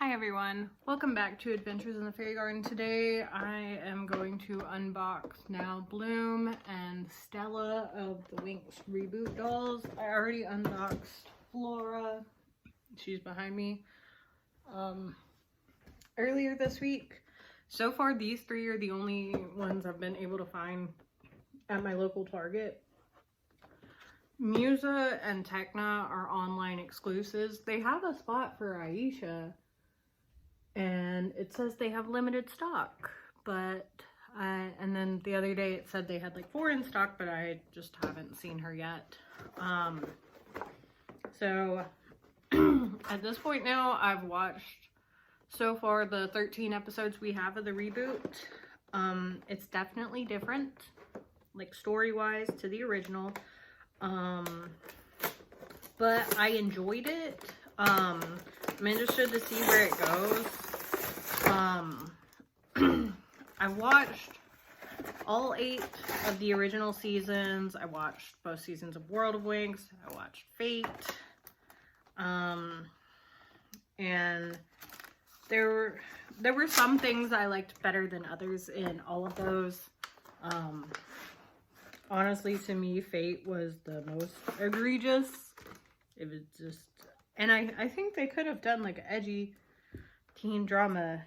Hi everyone, welcome back to Adventures in the Fairy Garden. Today I am going to unbox now Bloom and Stella of the Winx reboot dolls. I already unboxed Flora, she's behind me, earlier this week. So far these three are the only ones I've been able to find at my local Target. Musa and Tekna are online exclusives. They have a spot for Aisha, and it says they have limited stock, but and then the other day it said they had like 4 in stock, but I just haven't seen her yet. So at this point now, I've watched so far the 13 episodes we have of the reboot. It's definitely different, like story-wise, to the original. But I enjoyed it. I'm interested to see where it goes. I watched all 8 of the original seasons. I watched both seasons of World of Winx. I watched Fate. And there were some things I liked better than others in all of those. Honestly, to me, Fate was the most egregious. It was just, and I think they could have done like an edgy teen drama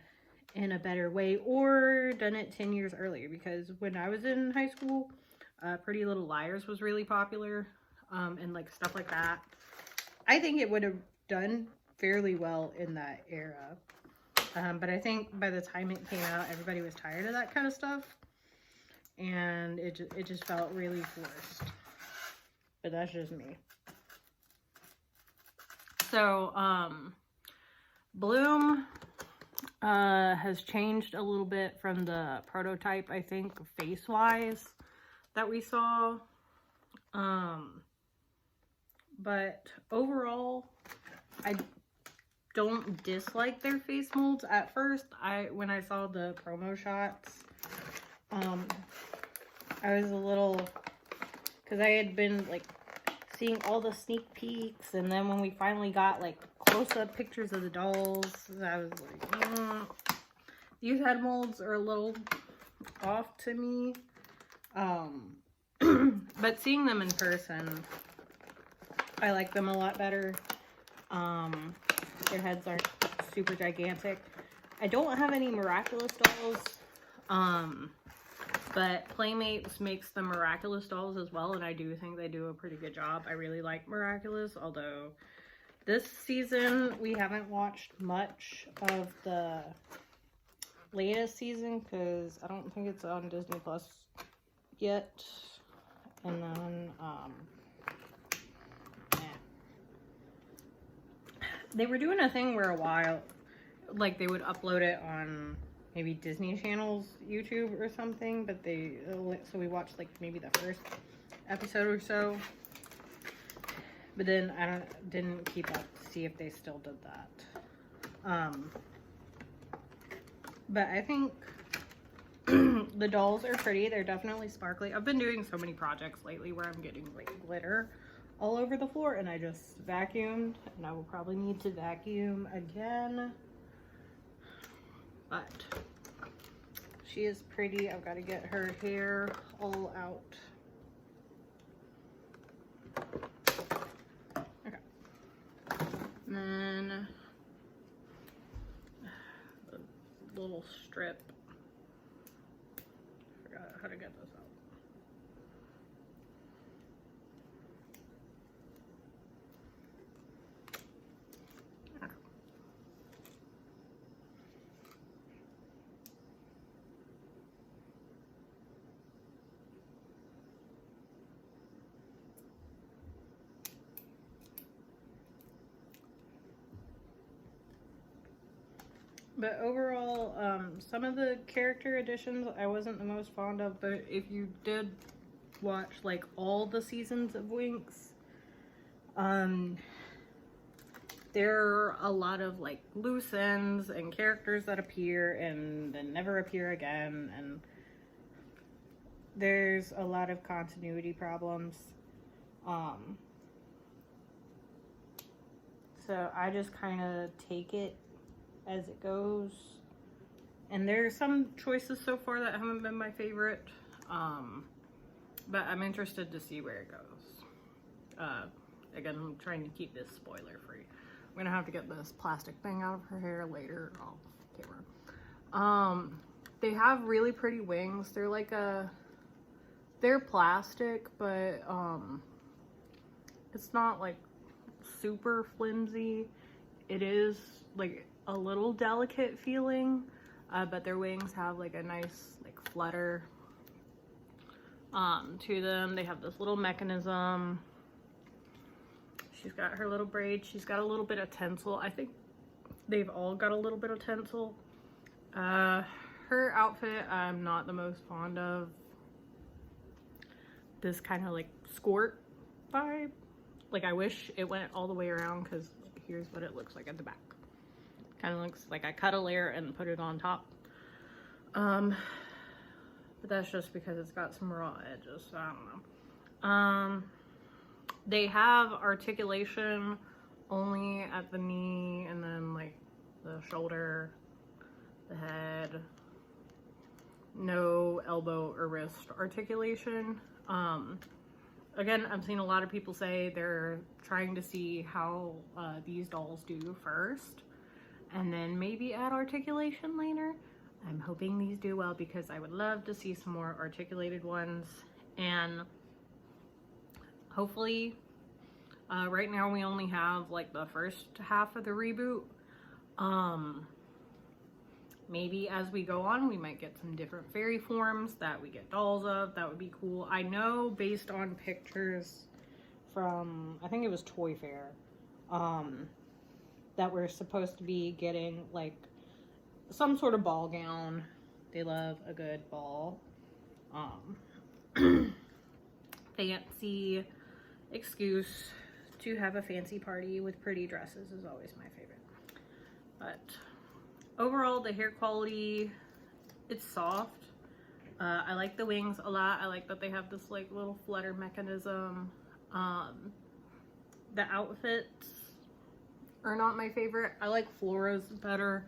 in a better way, or done it 10 years earlier, because when I was in high school, Pretty Little Liars was really popular, and like stuff like that. I think it would have done fairly well in that era, but I think by the time it came out, everybody was tired of that kind of stuff, and it just felt really forced. But that's just me. So Bloom has changed a little bit from the prototype, I think, face-wise that we saw. But overall, I don't dislike their face molds. At first, when I saw the promo shots, I was a little, because I had been like seeing all the sneak peeks, and then when we finally got like close-up pictures of the dolls, I was like, these head molds are a little off to me. But seeing them in person, I like them a lot better. Their heads aren't super gigantic. I don't have any Miraculous dolls, but Playmates makes the Miraculous dolls as well, and I do think they do a pretty good job. I really like Miraculous, although this season we haven't watched much of the latest season because I don't think it's on Disney Plus yet. And then they were doing a thing where a while, like, they would upload it on maybe Disney Channel's YouTube or something, but so we watched like maybe the first episode or so, but then I didn't keep up to see if they still did that. But I think the dolls are pretty. They're definitely sparkly. I've been doing so many projects lately where I'm getting like glitter all over the floor, and I just vacuumed, and I will probably need to vacuum again. But she is pretty. I've got to get her hair all out. Okay. And then the little strip. I forgot how to get this out. But overall, some of the character additions I wasn't the most fond of, but if you did watch like all the seasons of Winx, there are a lot of like loose ends and characters that appear and then never appear again, and there's a lot of continuity problems. So I just kind of take it as it goes. And there's some choices so far that haven't been my favorite. But I'm interested to see where it goes. Again, I'm trying to keep this spoiler free. I'm gonna have to get this plastic thing out of her hair later off camera. They have really pretty wings. They're like they're plastic, but it's not like super flimsy. It is like a little delicate feeling, but their wings have like a nice like flutter to them. They have this little mechanism. She's got her little braid. She's got a little bit of tinsel. I think they've all got a little bit of tinsel. Her outfit I'm not the most fond of. This kind of like skirt vibe. Like I wish it went all the way around, because here's what it looks like at the back. Kind of looks like I cut a layer and put it on top. But that's just because it's got some raw edges, so I don't know. They have articulation only at the knee, and then like the shoulder, the head. No elbow or wrist articulation. Again, I've seen a lot of people say they're trying to see how these dolls do first, and then maybe add articulation later. I'm hoping these do well, because I would love to see some more articulated ones. And hopefully, right now we only have like the first half of the reboot. Maybe as we go on, we might get some different fairy forms that we get dolls of. That would be cool. I know based on pictures from, I think it was Toy Fair, that we're supposed to be getting like some sort of ball gown. They love a good ball. Fancy excuse to have a fancy party with pretty dresses is always my favorite. But overall, the hair quality, it's soft. I like the wings a lot. I like that they have this like little flutter mechanism. The outfits are not my favorite. I like Flora's better.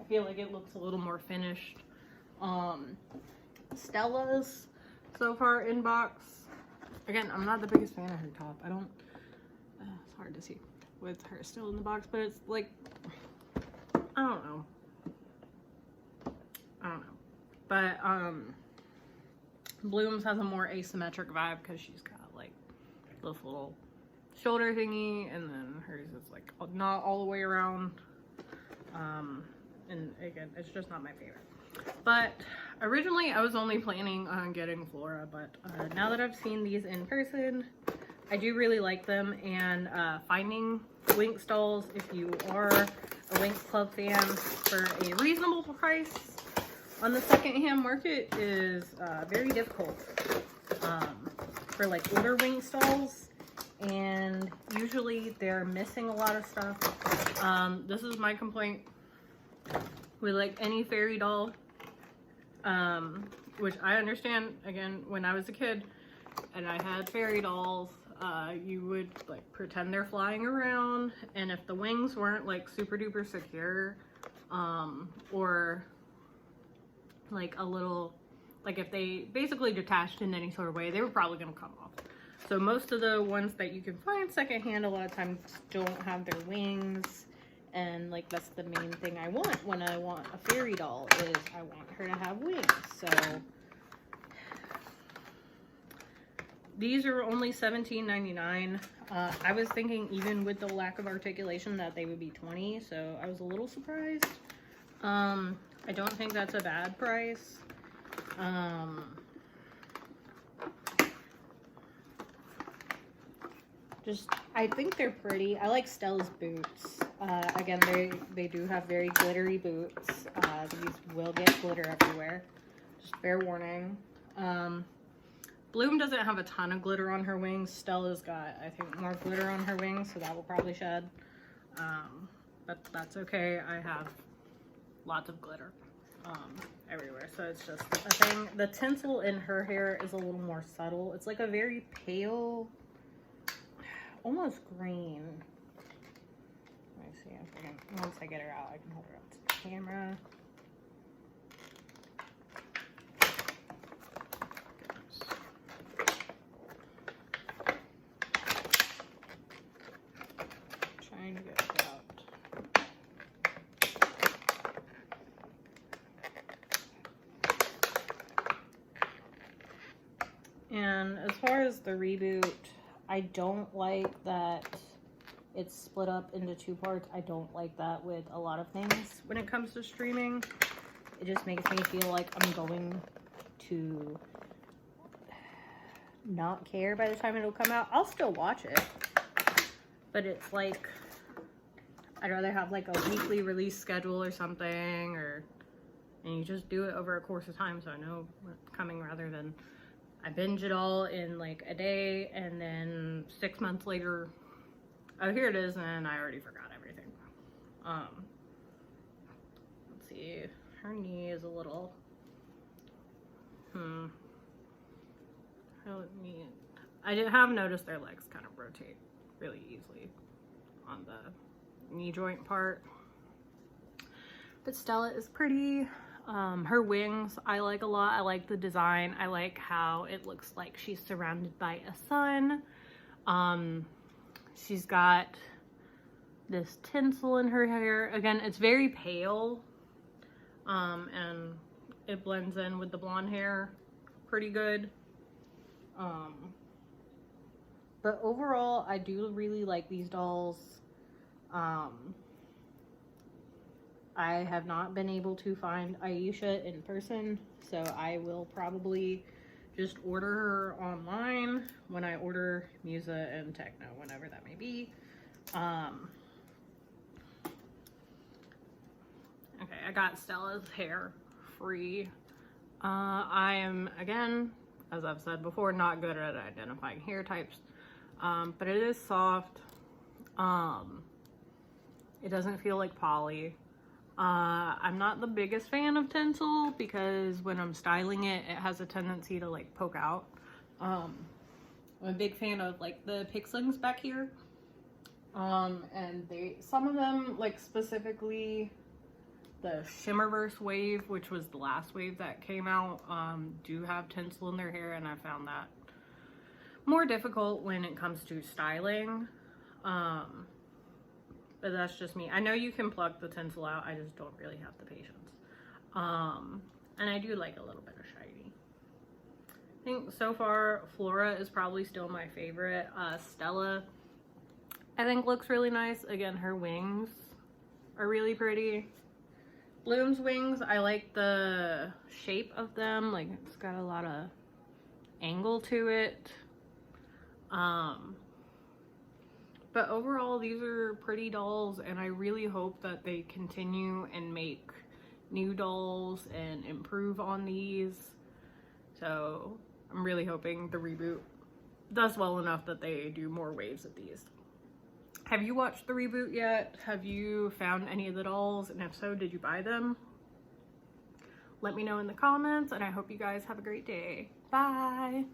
I feel like it looks a little more finished. Stella's so far in box. Again, I'm not the biggest fan of her top. I don't, it's hard to see with her still in the box, but it's like, I don't know. But Bloom's has a more asymmetric vibe, because she's got like this little shoulder thingy, and then hers is like not all the way around. And again, it's just not my favorite. But originally I was only planning on getting Flora, but now that I've seen these in person, I do really like them. And finding Winx dolls, if you are a Winx Club fan, for a reasonable price on the secondhand market is very difficult for like older Winx dolls, and usually they're missing a lot of stuff. This is my complaint with like any fairy doll, which I understand. Again, when I was a kid and I had fairy dolls, you would like pretend they're flying around, and if the wings weren't like super duper secure, or like a little, like if they basically detached in any sort of way, they were probably going to come off. So most of the ones that you can find secondhand a lot of times don't have their wings, and like that's the main thing I want when I want a fairy doll, is I want her to have wings. So these are only $17.99. I was thinking even with the lack of articulation that they would be $20, so I was a little surprised. I don't think that's a bad price. I think they're pretty. I like Stella's boots. Again, they do have very glittery boots. These will get glitter everywhere. Just fair warning. Bloom doesn't have a ton of glitter on her wings. Stella's got, I think, more glitter on her wings, so that will probably shed. But that's okay. I have lots of glitter everywhere, so it's just a thing. The tinsel in her hair is a little more subtle. It's like a very pale, almost green. Let me see if I can, once I get her out, I can hold her up to the camera. Trying to get it out. And as far as the reboot, I don't like that it's split up into 2 parts. I don't like that with a lot of things when it comes to streaming. It just makes me feel like I'm going to not care by the time it'll come out. I'll still watch it, but it's like I'd rather have like a weekly release schedule or something, and you just do it over a course of time so I know what's coming, rather than I binge it all in like a day and then 6 months later, oh, here it is, and I already forgot everything. Let's see, her knee is a little, I have noticed their legs kind of rotate really easily on the knee joint part. But Stella is pretty. Her wings I like a lot. I like the design. I like how it looks like she's surrounded by a sun. She's got this tinsel in her hair. Again, it's very pale, and it blends in with the blonde hair pretty good. But overall, I do really like these dolls. I have not been able to find Aisha in person, so I will probably just order her online when I order Musa and Techno, whenever that may be. Okay, I got Stella's hair free. I am, again, as I've said before, not good at identifying hair types, but it is soft. It doesn't feel like poly. I'm not the biggest fan of tinsel because when I'm styling it, it has a tendency to like poke out. I'm a big fan of like the pixelings back here. And some of them, like specifically the Shimmerverse wave, which was the last wave that came out, do have tinsel in their hair, and I found that more difficult when it comes to styling. But that's just me. I know you can pluck the tinsel out. I just don't really have the patience. And I do like a little bit of shiny. I think so far, Flora is probably still my favorite. Stella, I think, looks really nice. Again, her wings are really pretty. Bloom's wings, I like the shape of them. Like, it's got a lot of angle to it. But overall, these are pretty dolls, and I really hope that they continue and make new dolls and improve on these. So I'm really hoping the reboot does well enough that they do more waves of these. Have you watched the reboot yet? Have you found any of the dolls? And if so, did you buy them? Let me know in the comments, and I hope you guys have a great day. Bye!